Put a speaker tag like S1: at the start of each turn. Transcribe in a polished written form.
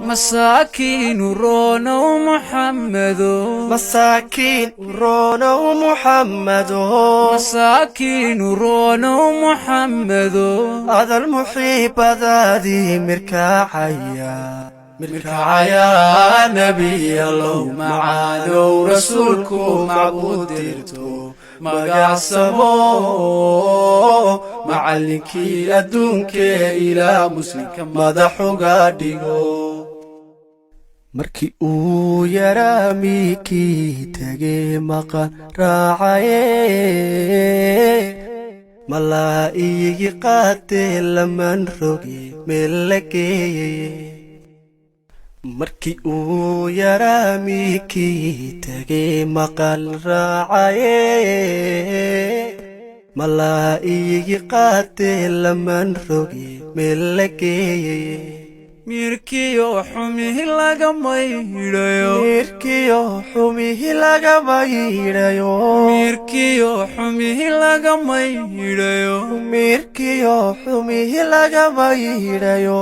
S1: مساكين رونا ومحمد
S2: مساكين رونا ومحمد
S1: مساكين رونا ومحمد
S2: هذا المحيب ذادي مركعيا نبي الله معاذ رسولكم معبود درتو مقاسمو معلنكي أدونك إلى مسلم مدحو قادقو markii uu yaraa miikii tagay maqan raacay malaa'igi qaatay laman rogi meel la geeyay markii uu yaraa miikii tagay maqan raacay malaa'igi qaatay laman rogi meel la geeyay
S1: mirkiyo xumihi lagama yidhayo
S2: mirkiyo xumihi lagama yidhayo
S1: mirkiyo xumihi lagama yidhayo
S2: mirkiyo xumihi lagama yidhayo